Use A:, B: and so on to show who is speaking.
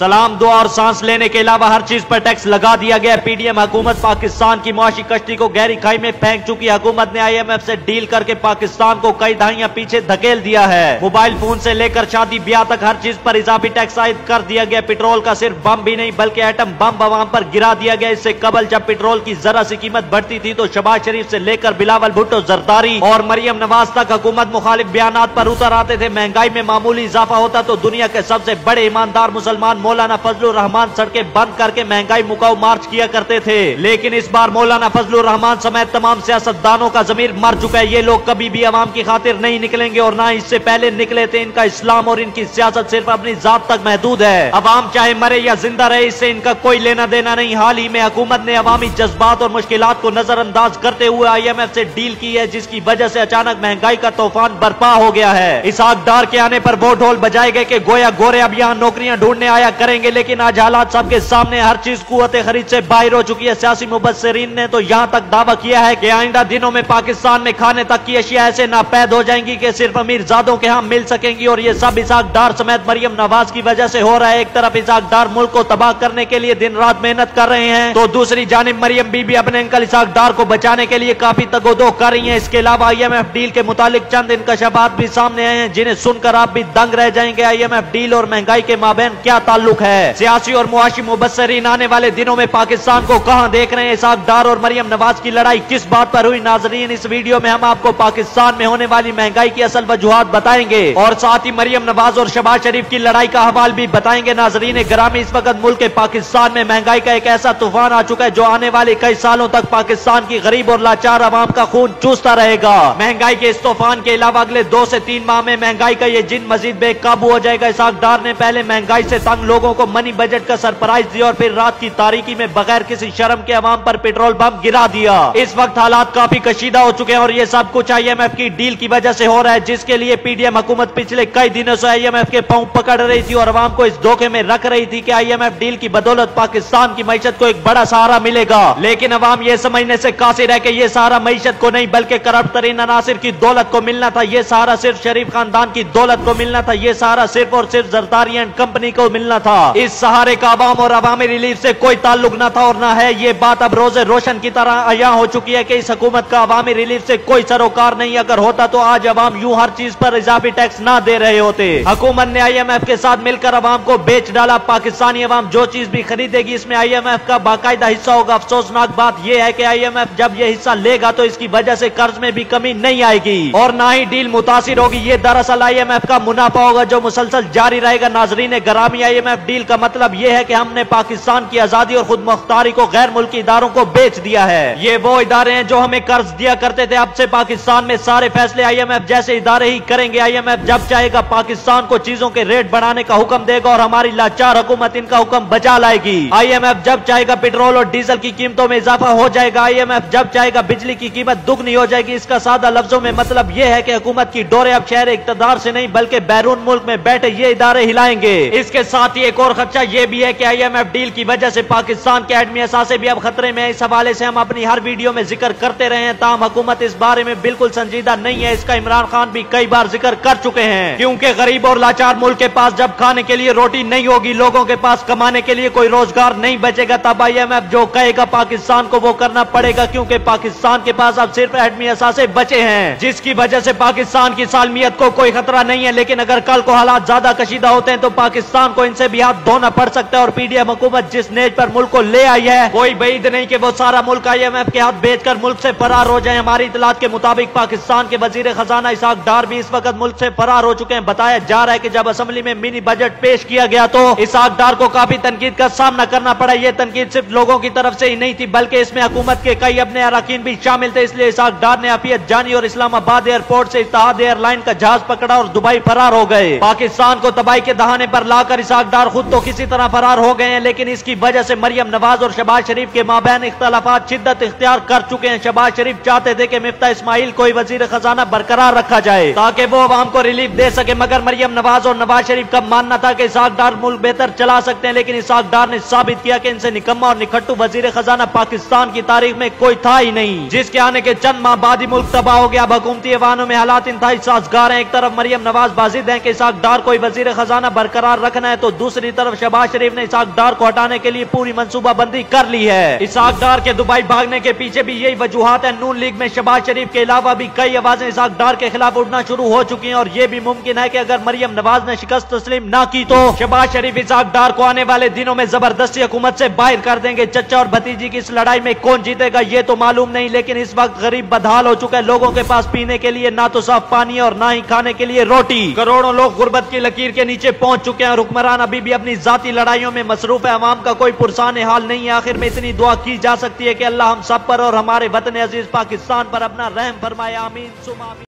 A: सलाम, दुआ और सांस लेने के अलावा हर चीज पर टैक्स लगा दिया गया। पीडीएम हुकूमत पाकिस्तान की मुआशी कश्ती को गहरी खाई में फेंक चुकी है। हुकूमत ने IMF से डील करके पाकिस्तान को कई दहाइयां पीछे धकेल दिया है। मोबाइल फोन से लेकर शादी ब्याह तक हर चीज पर इजाफी टैक्स आयद कर दिया गया। पेट्रोल का सिर्फ बम भी नहीं बल्कि एटम बम अवाम पर गिरा दिया गया। इससे कबल जब पेट्रोल की जरा सी कीमत बढ़ती थी तो शहबाज शरीफ से लेकर बिलावल भुट्टो, जरदारी और मरियम नवाज तक हुकूमत मुखालिफ बयानात पर उतर आते थे। महंगाई में मामूली इजाफा होता तो दुनिया के सबसे बड़े ईमानदार मुसलमान मौलाना फजलुर रहमान सड़कें बंद करके महंगाई मुकाओ मार्च किया करते थे। लेकिन इस बार मौलाना फजलुर रहमान समेत तमाम सियासतदानों का जमीर मर चुका है। ये लोग कभी भी अवाम की खातिर नहीं निकलेंगे और ना इससे पहले निकले थे। इनका इस्लाम और इनकी सियासत सिर्फ अपनी जात तक महदूद है। अवाम चाहे मरे या जिंदा रहे, इससे इनका कोई लेना देना नहीं। हाल ही में हुकूमत ने अवामी जज्बात और मुश्किलात को नजरअंदाज करते हुए IMF से डील की है, जिसकी वजह से अचानक महंगाई का तूफान बर्पा हो गया है। इसहाक डार के आने पर वो ढोल बजाए गए कि गोया गोरे अब यहाँ नौकरियां ढूंढने आया करेंगे। लेकिन आज हालात सबके सामने, हर चीज कुव्वत खरीद से बाहर हो चुकी है। सियासी मुबस्सिरीन ने तो यहाँ तक दावा किया है कि आइंदा दिनों में पाकिस्तान में खाने तक की अशिया ऐसे नापैद हो जाएंगी कि सिर्फ अमीरजादों के यहाँ मिल सकेंगी। और ये सब इसहाक डार समेत मरियम नवाज की वजह से हो रहा है। एक तरफ इसहाक डार मुल्क को तबाह करने के लिए दिन रात मेहनत कर रहे हैं, तो दूसरी जानिब मरियम बीबी अपने अंकल इसहाक डार को बचाने के लिए काफी तगोदो कर रही हैं। इसके अलावा IMF डील के मुतालिक चंद इंकशाफात भी सामने आए हैं जिन्हें सुनकर आप भी दंग रह जाएंगे। IMF डील और महंगाई के माबैन क्या ताल्लुक है? सियासी और मुआशी मुबस्सिरीन आने वाले दिनों में पाकिस्तान को कहां देख रहे हैं? इसहाक डार और मरियम नवाज की लड़ाई किस बात पर हुई? नाजरीन, इस वीडियो में हम आपको पाकिस्तान में होने वाली महंगाई की असल वजूहात बताएंगे और साथ ही मरियम नवाज और शहबाज शरीफ की लड़ाई का हवाल भी बताएंगे। नाजरीन ग्रामी, इस वक्त मुल्क के पाकिस्तान में महंगाई का एक ऐसा तूफान आ चुका है जो आने वाले कई सालों तक पाकिस्तान की गरीब और लाचार अवाम का खून चूसता रहेगा। महंगाई के इस तूफान के अलावा अगले 2 से 3 माह में महंगाई का ये जिन मजीद बेकाबू हो जाएगा। इसहाक डार ने पहले महंगाई से तंग लोगों को मनी बजट का सरप्राइज दिया और फिर रात की तारीकी में बगैर किसी शर्म के अवाम पर पेट्रोल बम गिरा दिया। इस वक्त हालात काफी कशीदा हो चुके हैं और ये सब कुछ IMF की डील की वजह से हो रहा है, जिसके लिए पीडीएम हुकूमत पिछले कई दिनों से IMF के पांव पकड़ रही थी और अवाम को इस धोखे में रख रही थी कि IMF डील की बदौलत पाकिस्तान की मईशत को एक बड़ा सहारा मिलेगा। लेकिन अवाम ये समझने से कासिर है कि ये सहारा मईशत को नहीं बल्कि करप्ट तरीन अनासिर की दौलत को मिलना था। ये सहारा सिर्फ शरीफ खानदान की दौलत को मिलना था। ये सहारा सिर्फ और सिर्फ जरदारी एंड कंपनी को मिलना था। इस सहारे का अवाम और अवामी रिलीफ से कोई ताल्लुक न था और न है। ये बात अब रोजे रोशन की तरह अया हो चुकी है कि इस हुकूमत का अवामी रिलीफ से कोई सरोकार नहीं। अगर होता तो आज अवाम यूं हर चीज पर इजाफी टैक्स ना दे रहे होते। हुकूमत ने IMF के साथ मिलकर अवाम को बेच डाला। पाकिस्तानी अवाम जो चीज भी खरीदेगी इसमें IMF का बाकायदा हिस्सा होगा। अफसोसनाक बात यह है कि IMF जब यह हिस्सा लेगा तो इसकी वजह से कर्ज में भी कमी नहीं आएगी और ना ही डील मुतासिर होगी। ये दरअसल IMF का मुनाफा होगा जो मुसलसल जारी रहेगा। नाजरीन ग्रामी, IMF डील का मतलब यह है कि हमने पाकिस्तान की आजादी और खुद मुख्तारी को गैर मुल्की इदारों को बेच दिया है। ये वो इदारे हैं जो हमें कर्ज दिया करते थे। अब से पाकिस्तान में सारे फैसले IMF जैसे इदारे ही करेंगे। IMF जब चाहेगा पाकिस्तान को चीजों के रेट बढ़ाने का हुक्म देगा और हमारी लाचार हुकूमत इनका हुक्म बजा लाएगी। IMF जब चाहेगा पेट्रोल और डीजल की कीमतों में इजाफा हो जाएगा। IMF जब चाहेगा बिजली की कीमत दुगनी हो जाएगी। इसका सादा लफ्जों में मतलब यह है कि हुकूमत की डोरे अब शहर इक्तदार से नहीं बल्कि बैरून मुल्क में बैठे ये इदारे हिलाएंगे। इसके साथ ही एक और खदशा यह भी है कि IMF डील की वजह से पाकिस्तान के एटमी असासे भी अब खतरे में है। इस हवाले से हम अपनी हर वीडियो में जिक्र करते रहे हैं, ताहम हुकूमत इस बारे में बिल्कुल संजीदा नहीं है। इसका इमरान खान भी कई बार जिक्र कर चुके हैं, क्योंकि गरीब और लाचार मुल्क के पास जब खाने के लिए रोटी नहीं होगी, लोगों के पास कमाने के लिए कोई रोजगार नहीं बचेगा, तब IMF जो कहेगा पाकिस्तान को वो करना पड़ेगा। क्योंकि पाकिस्तान के पास अब सिर्फ एटमी असासे बचे हैं, जिसकी वजह से पाकिस्तान की सालमियत को कोई खतरा नहीं है। लेकिन अगर कल को हालात ज्यादा कशीदा होते हैं तो पाकिस्तान को इनसे भी हाथ धोना पड़ सकता है। और पीडीएम हुकूमत जिस नेज पर मुल्क को ले आई है, कोई बईद नहीं कि वो सारा मुल्क IMF के हाथ बेचकर मुल्क से फरार हो जाए। हमारी इतलात के मुताबिक पाकिस्तान के वजीर खजाना इसहाक डार भी इस वक्त मुल्क से फरार हो चुके हैं। बताया जा रहा है कि जब असेंबली में मिनी बजट पेश किया गया तो इसहाक डार को काफी तनकीद का सामना करना पड़ा। यह तनकीद सिर्फ लोगों की तरफ से ही नहीं थी बल्कि इसमें हुकूमत के कई अपने अरकान भी शामिल थे। इसलिए इसहाक डार ने अफियत जानी और इस्लामाबाद एयरपोर्ट से इत्तेहाद एयरलाइन का जहाज पकड़ा और दुबई फरार हो गए। पाकिस्तान को तबाही के दहाने पर लाकर इसहाक डार खुद तो किसी तरह फरार हो गए हैं, लेकिन इसकी वजह से मरियम नवाज और शहबाज शरीफ के माबैन इख्तलाफात शिद्दत इख्तियार कर चुके हैं। शहबाज शरीफ चाहते थे कि मिफ्ता इस्माइल को वजीर खजाना बरकरार रखा जाए ताकि वो अवाम को रिलीफ दे सके, मगर मरियम नवाज और नवाज शरीफ का मानना था कि इसहाक डार मुल्क बेहतर चला सकते हैं। लेकिन इसहाक डार ने साबित किया कि इनसे निकम्मा और निखट्टू वजीर खजाना पाकिस्तान की तारीख में कोई था ही नहीं, जिसके आने के चंद माह बाद ही मुल्क तबाह हो गया। अब हुकूमती ऐवानों में हालात इंतहाई साजगार हैं। एक तरफ मरियम नवाज बाजिद हैं कि इसहाक डार को वजीर खजाना बरकरार रखना है, तो दूसरी तरफ शहबाज शरीफ ने इसाक डार को हटाने के लिए पूरी मंसूबाबंदी कर ली है। इसाक डार के दुबई भागने के पीछे भी यही वजूहात है। नून लीग में शहबाज शरीफ के अलावा भी कई आवाजें इसाक डार के खिलाफ उठना शुरू हो चुकी हैं और ये भी मुमकिन है कि अगर मरियम नवाज ने शिकस्त तस्लीम ना की तो शहबाज शरीफ इसाक डार को आने वाले दिनों में जबरदस्ती हुकूमत से बाहर कर देंगे। चचा और भतीजी की इस लड़ाई में कौन जीतेगा ये तो मालूम नहीं, लेकिन इस वक्त गरीब बदहाल हो चुका है। लोगों के पास पीने के लिए ना तो साफ पानी और ना ही खाने के लिए रोटी। करोड़ों लोग गुर्बत की लकीर के नीचे पहुंच चुके हैं और हुक्मरान अभी भी अपनी जाती लड़ाइयों में मसरूफ है। अवाम का कोई पुरसान हाल नहीं है। आखिर में इतनी दुआ की जा सकती है कि अल्लाह हम सब पर और हमारे वतन अजीज पाकिस्तान पर अपना रहम फरमाए। आमीन सुमा आमीन।